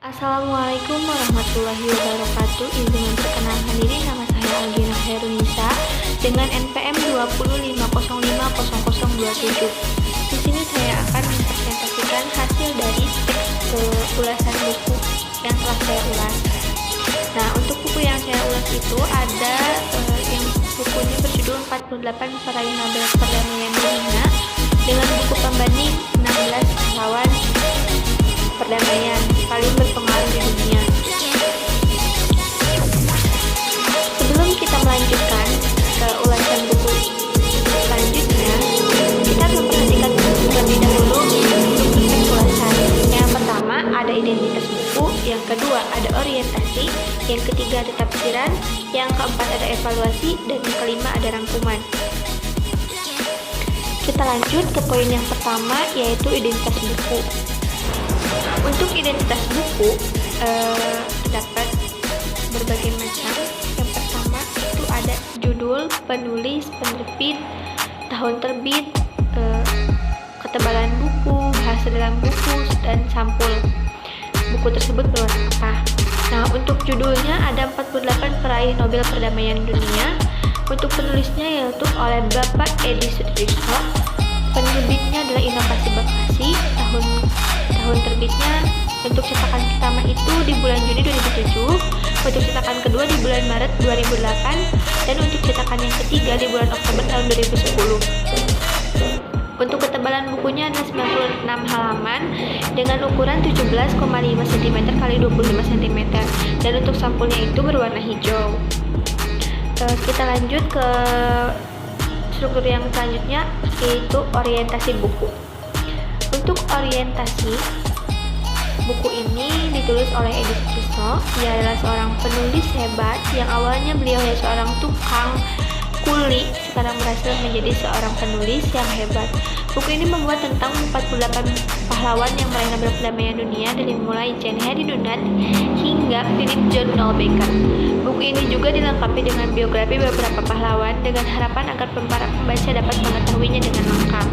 Assalamualaikum warahmatullahi wabarakatuh. Izin memperkenalkan diri, nama saya Algina Herunisa dengan NPM 205050027. Di sini saya akan mempresentasikan hasil dari teks ulasan buku yang telah saya ulas. Nah, untuk buku yang saya ulas itu ada yang bukunya berjudul 48 Peraih Nobel Perdamaian Dunia dengan buku pembanding 16 pahlawan perdamaian paling berpengaruh di dunia. Sebelum kita melanjutkan ke ulasan buku selanjutnya, kita memperhatikan terlebih dahulu untuk teks ulasan. Yang pertama ada identitas buku, yang kedua ada orientasi, yang ketiga ada tafsiran, yang keempat ada evaluasi, dan yang kelima ada rangkuman. Kita lanjut ke poin yang pertama, yaitu identitas buku. Untuk identitas buku terdapat berbagai macam. Yang pertama itu ada judul, penulis, penerbit, tahun terbit, ketebalan buku, bahasa dalam buku, dan sampul buku tersebut berwarna apa. Nah, untuk judulnya ada 48 peraih Nobel Perdamaian Dunia. Untuk penulisnya yaitu oleh Bapak Edi Sutrisno. Penerbitnya adalah Inovasi Bekasi. Tahun terbitnya untuk cetakan pertama itu di bulan Juni 2007, untuk cetakan kedua di bulan Maret 2008, dan untuk cetakan yang ketiga di bulan Oktober tahun 2010. Untuk ketebalan bukunya adalah 96 halaman dengan ukuran 17,5 cm x 25 cm, dan untuk sampulnya itu berwarna hijau. Kita lanjut ke struktur yang selanjutnya, yaitu orientasi buku. Untuk orientasi buku ini ditulis oleh Edi Sutrisno. Ia adalah seorang penulis hebat yang awalnya beliau hanya seorang tukang kuli, sekarang berhasil menjadi seorang penulis yang hebat. Buku ini membuat tentang 48 pahlawan yang meraih Nobel Perdamaian Dunia dari mulai Jane Harry Dunant hingga Philip John Baker. Buku ini juga dilengkapi dengan biografi beberapa pahlawan dengan harapan agar para pembaca dapat mengetahuinya dengan lengkap.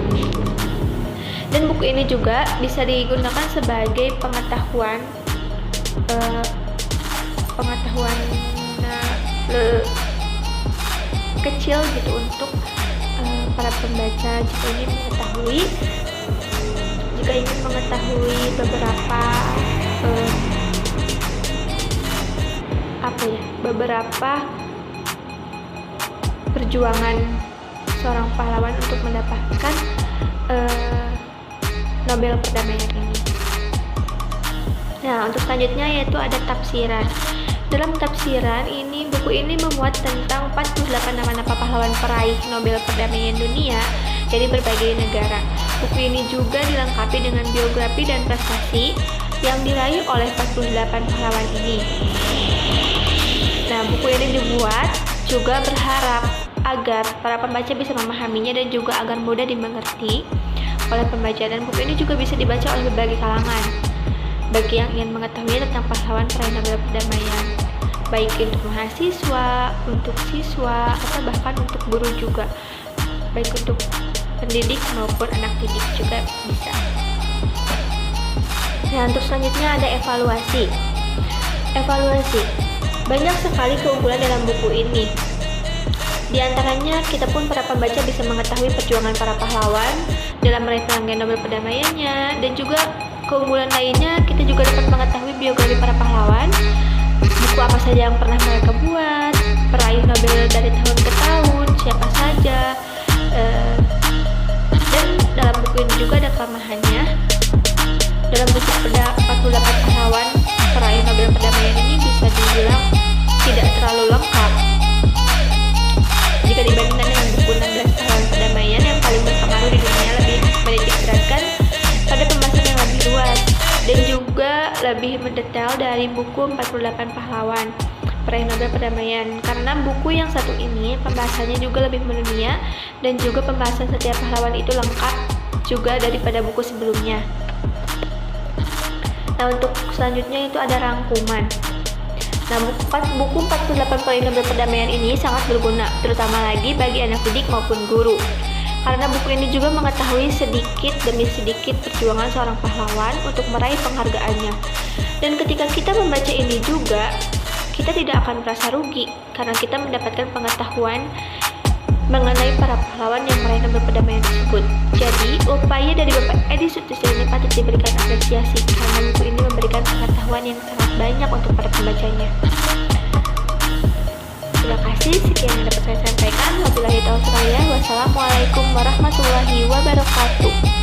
Dan buku ini juga bisa digunakan sebagai pengetahuan kecil gitu untuk para pembaca jika ingin mengetahui beberapa perjuangan seorang pahlawan untuk mendapatkan Nobel Perdamaian ini. Nah, untuk selanjutnya yaitu ada tafsiran. Dalam tafsiran ini, buku ini memuat tentang 48 nama pahlawan peraih Nobel Perdamaian Dunia dari berbagai negara. Buku ini juga dilengkapi dengan biografi dan prestasi yang diraih oleh 48 pahlawan ini. Nah, buku ini dibuat juga berharap agar para pembaca bisa memahaminya dan juga agar mudah dimengerti oleh pembaca, dan buku ini juga bisa dibaca oleh berbagai kalangan bagi yang ingin mengetahui tentang pahlawan peraih Nobel Perdamaian, baik untuk mahasiswa, untuk siswa, atau bahkan untuk guru juga, baik untuk pendidik maupun anak didik juga bisa. Nah, untuk selanjutnya ada evaluasi. Banyak sekali keunggulan dalam buku ini. Di antaranya, kita pun para pembaca bisa mengetahui perjuangan para pahlawan dalam meraih penghargaan Nobel Perdamaiannya, dan juga keunggulan lainnya, kita juga dapat mengetahui biografi para pahlawan, buku apa saja yang pernah mereka buat, peraih Nobel dari tahun ke tahun, siapa saja, dan dalam buku ini juga ada kelemahannya. Dalam buku 48 pahlawan peraih Nobel Perdamaian ini bisa dibilang tidak terlalu lengkap jika dibandingkan dengan buku 16 pahlawan perdamaian yang paling berpengaruh di dunia, lebih menitikberatkan pada pembahasan yang lebih luas dan juga lebih mendetail dari buku 48 pahlawan peraih Nobel Perdamaian. Karena buku yang satu ini pembahasannya juga lebih mendunia dan juga pembahasan setiap pahlawan itu lengkap juga daripada buku sebelumnya. Nah, untuk selanjutnya itu ada rangkuman. Nah, buku 48 peraih Nobel Perdamaian ini sangat berguna, terutama lagi bagi anak didik maupun guru. Karena buku ini juga mengetahui sedikit demi sedikit perjuangan seorang pahlawan untuk meraih penghargaannya. Dan ketika kita membaca ini juga, kita tidak akan merasa rugi karena kita mendapatkan pengetahuan mengenai para pahlawan yang meraihkan perdamaian tersebut. Jadi, upaya dari Bapak Edi Sutisna ini patut diberikan apresiasi karena buku ini memberikan pengetahuan yang sangat banyak untuk para pembacanya. Terima kasih, sekian yang dapat saya sampaikan. Wabillahi taufiq. Wassalamualaikum warahmatullahi wabarakatuh.